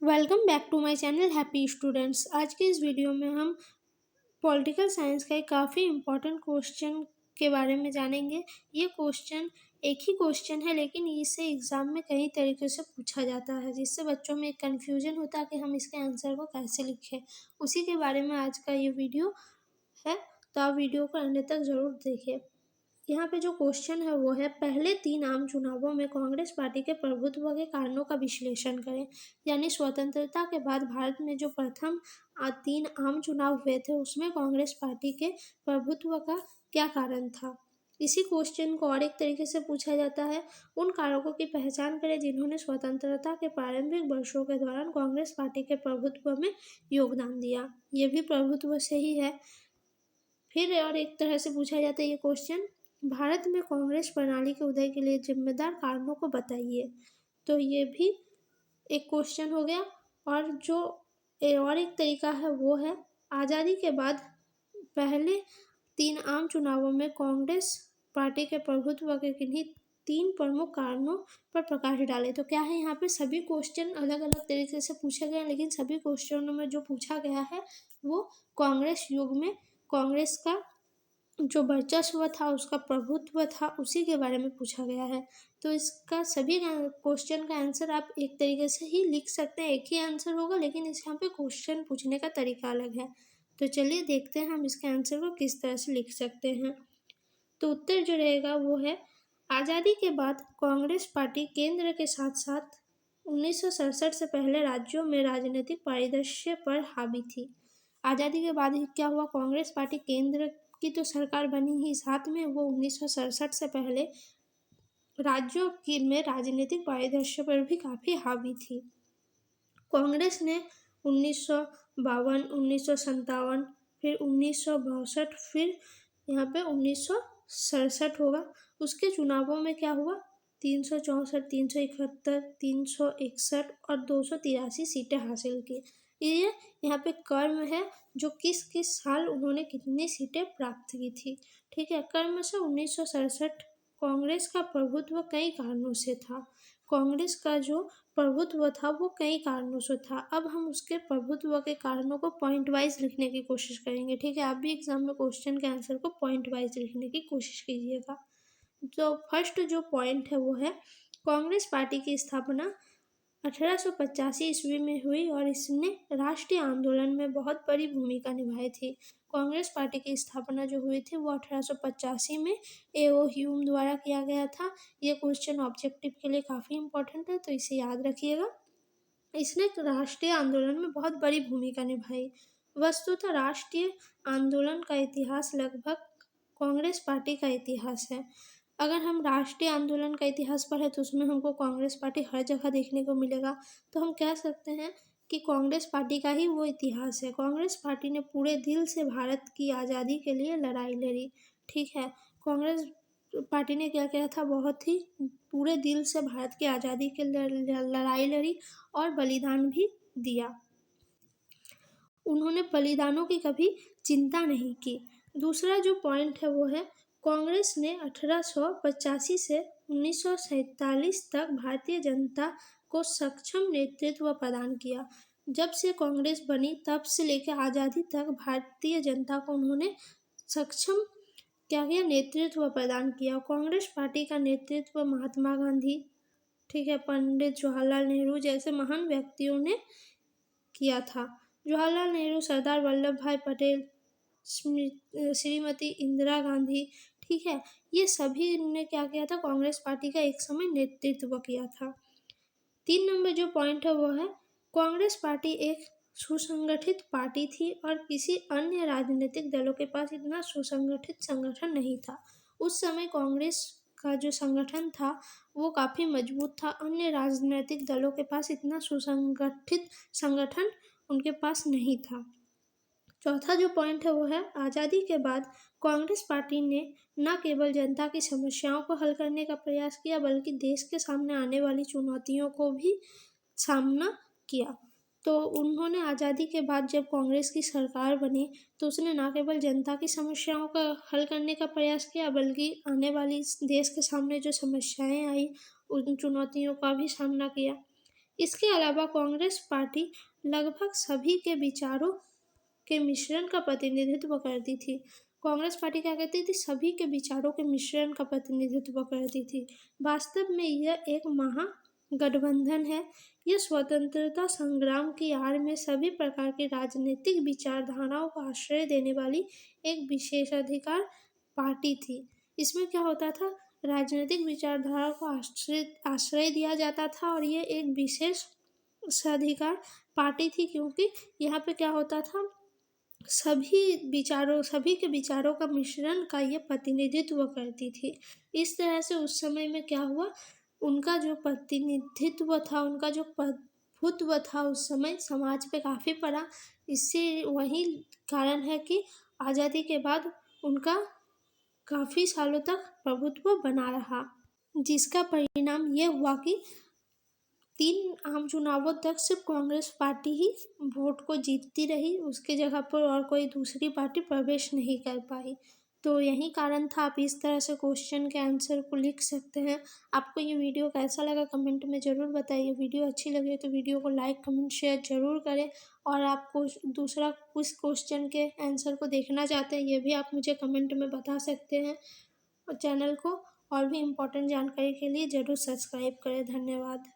Welcome back to my channel happy students. आज के इस वीडियो में हम पॉलिटिकल साइंस का एक काफ़ी इम्पोर्टेंट क्वेश्चन के बारे में जानेंगे। ये क्वेश्चन एक ही क्वेश्चन है, लेकिन इसे एग्ज़ाम में कई तरीके से पूछा जाता है, जिससे बच्चों में एक कन्फ्यूजन होता है कि हम इसके आंसर को कैसे लिखें। उसी के बारे में आज का ये वीडियो है, तो आप वीडियो को अंत तक ज़रूर देखिए। यहाँ पे जो क्वेश्चन है वो है, पहले 3 आम चुनावों में कांग्रेस पार्टी के प्रभुत्व के कारणों का विश्लेषण करें। यानी स्वतंत्रता के बाद भारत में जो प्रथम 3 आम चुनाव हुए थे, उसमें कांग्रेस पार्टी के प्रभुत्व का क्या कारण था। इसी क्वेश्चन को और एक तरीके से पूछा जाता है, उन कारकों की पहचान करें जिन्होंने स्वतंत्रता के प्रारंभिक वर्षों के दौरान कांग्रेस पार्टी के प्रभुत्व में योगदान दिया। ये भी प्रभुत्व से ही है। फिर और एक तरह से पूछा जाता है ये क्वेश्चन, भारत में कांग्रेस प्रणाली के उदय के लिए जिम्मेदार कारणों को बताइए। तो ये भी एक क्वेश्चन हो गया। और जो और एक तरीका है वो है, आज़ादी के बाद पहले 3 आम चुनावों में कांग्रेस पार्टी के प्रभुत्व के किन्हीं 3 प्रमुख कारणों पर प्रकाश डाले। तो क्या है, यहाँ पे सभी क्वेश्चन अलग अलग तरीके से पूछे गए, लेकिन सभी क्वेश्चनों में जो पूछा गया है वो कांग्रेस युग में कांग्रेस का जो वर्चस्व था, उसका प्रभुत्व था, उसी के बारे में पूछा गया है। तो इसका सभी क्वेश्चन का आंसर आप एक तरीके से ही लिख सकते हैं, एक ही आंसर होगा, लेकिन इस यहाँ पे क्वेश्चन पूछने का तरीका अलग है। तो चलिए देखते हैं हम इसके आंसर को किस तरह से लिख सकते हैं। तो उत्तर जो रहेगा वो है, आज़ादी के बाद कांग्रेस पार्टी केंद्र के साथ साथ 1967 से पहले राज्यों में राजनीतिक परिदृश्य पर हावी थी। आज़ादी के बाद ही क्या हुआ, कांग्रेस पार्टी केंद्र की तो सरकार बनी ही, साथ में वो 1967 से पहले राज्यों की में राजनीतिक परिदृश्य पर भी काफ़ी हावी थी। कांग्रेस ने 1952, 1957, फिर 1962, फिर यहाँ पे 1967 होगा, उसके चुनावों में क्या हुआ, 364, 371, 361 और 283 सीटें हासिल की। ये यहाँ पे क्रम है, जो किस किस साल उन्होंने कितनी सीटें प्राप्त की थी। ठीक है, क्रम से 1967 कांग्रेस का प्रभुत्व कई कारणों से था। कांग्रेस का जो प्रभुत्व था वो कई कारणों से था। अब हम उसके प्रभुत्व के कारणों को पॉइंट वाइज लिखने की कोशिश करेंगे। ठीक है, आप भी एग्जाम में क्वेश्चन के आंसर को पॉइंट वाइज लिखने की कोशिश कीजिएगा। तो फर्स्ट जो पॉइंट है वो है, कांग्रेस पार्टी की स्थापना 1885 ईस्वी में हुई और इसने राष्ट्रीय आंदोलन में बहुत बड़ी भूमिका निभाई थी। कांग्रेस पार्टी की स्थापना जो हुई थी वो 1885 में A.O. ह्यूम द्वारा किया गया था। ये क्वेश्चन ऑब्जेक्टिव के लिए काफ़ी इंपॉर्टेंट है, तो इसे याद रखिएगा। इसने राष्ट्रीय आंदोलन में बहुत बड़ी भूमिका निभाई। वस्तुतः राष्ट्रीय आंदोलन का इतिहास लगभग कांग्रेस पार्टी का इतिहास है। अगर हम राष्ट्रीय आंदोलन का इतिहास पढ़ें तो उसमें हमको कांग्रेस पार्टी हर जगह देखने को मिलेगा। तो हम कह सकते हैं कि कांग्रेस पार्टी का ही वो इतिहास है। कांग्रेस पार्टी ने पूरे दिल से भारत की आज़ादी के लिए लड़ाई लड़ी। ठीक है, कांग्रेस पार्टी ने क्या किया था, बहुत ही पूरे दिल से भारत की आज़ादी के लड़ाई लड़ी और बलिदान भी दिया। उन्होंने बलिदानों की कभी चिंता नहीं की। दूसरा जो पॉइंट है वो है, कांग्रेस ने 1885 से 1947 तक भारतीय जनता को सक्षम नेतृत्व प्रदान किया। जब से कांग्रेस बनी तब से लेकर आज़ादी तक भारतीय जनता को उन्होंने सक्षम क्या किया, नेतृत्व प्रदान किया। कांग्रेस पार्टी का नेतृत्व महात्मा गांधी, ठीक है, पंडित जवाहरलाल नेहरू जैसे महान व्यक्तियों ने किया था। जवाहरलाल नेहरू, सरदार वल्लभ भाई पटेल, श्रीमती इंदिरा गांधी, ठीक है, ये सभी ने क्या किया था, कांग्रेस पार्टी का एक समय नेतृत्व किया था। 3 नंबर जो पॉइंट है वो है, कांग्रेस पार्टी एक सुसंगठित पार्टी थी और किसी अन्य राजनीतिक दलों के पास इतना सुसंगठित संगठन नहीं था। उस समय कांग्रेस का जो संगठन था वो काफ़ी मजबूत था। अन्य राजनीतिक दलों के पास इतना सुसंगठित संगठन उनके पास नहीं था। चौथा जो पॉइंट है वो है, आज़ादी के बाद कांग्रेस पार्टी ने न केवल जनता की समस्याओं को हल करने का प्रयास किया, बल्कि देश के सामने आने वाली चुनौतियों को भी सामना किया। तो उन्होंने आज़ादी के बाद जब कांग्रेस की सरकार बनी तो उसने न केवल जनता की समस्याओं का हल करने का प्रयास किया, बल्कि आने वाली देश के सामने जो समस्याएं आई उन चुनौतियों का भी सामना किया। इसके अलावा कांग्रेस पार्टी लगभग सभी के विचारों के मिश्रण का प्रतिनिधित्व करती थी। कांग्रेस पार्टी क्या करती थी? सभी के विचारों के मिश्रण का प्रतिनिधित्व करती थी। वास्तव में यह एक महागठबंधन है। यह स्वतंत्रता संग्राम की आड़ में सभी प्रकार की राजनीतिक विचारधाराओं को आश्रय देने वाली एक विशेषाधिकार पार्टी थी। इसमें क्या होता था? राजनीतिक विचारधारा को आश्रय दिया जाता था और ये एक विशेष अधिकार पार्टी थी, क्योंकि यहाँ पे क्या होता था? सभी के विचारों का मिश्रण का ये प्रतिनिधित्व करती थी। इस तरह से उस समय में क्या हुआ? उनका जो प्रतिनिधित्व था, उनका जो प्रभुत्व था उस समय समाज पे काफ़ी पड़ा। इससे वही कारण है कि आज़ादी के बाद उनका काफ़ी सालों तक प्रभुत्व बना रहा, जिसका परिणाम ये हुआ कि 3 आम चुनावों तक सिर्फ कांग्रेस पार्टी ही वोट को जीतती रही, उसके जगह पर और कोई दूसरी पार्टी प्रवेश नहीं कर पाई। तो यही कारण था। आप इस तरह से क्वेश्चन के आंसर को लिख सकते हैं। आपको ये वीडियो कैसा लगा कमेंट में ज़रूर बताइए। वीडियो अच्छी लगे तो वीडियो को लाइक कमेंट शेयर ज़रूर करें, और आपको दूसरा कुछ क्वेश्चन के आंसर को देखना चाहते हैं ये भी आप मुझे कमेंट में बता सकते हैं। और चैनल को और भी इम्पोर्टेंट जानकारी के लिए ज़रूर सब्सक्राइब करें। धन्यवाद।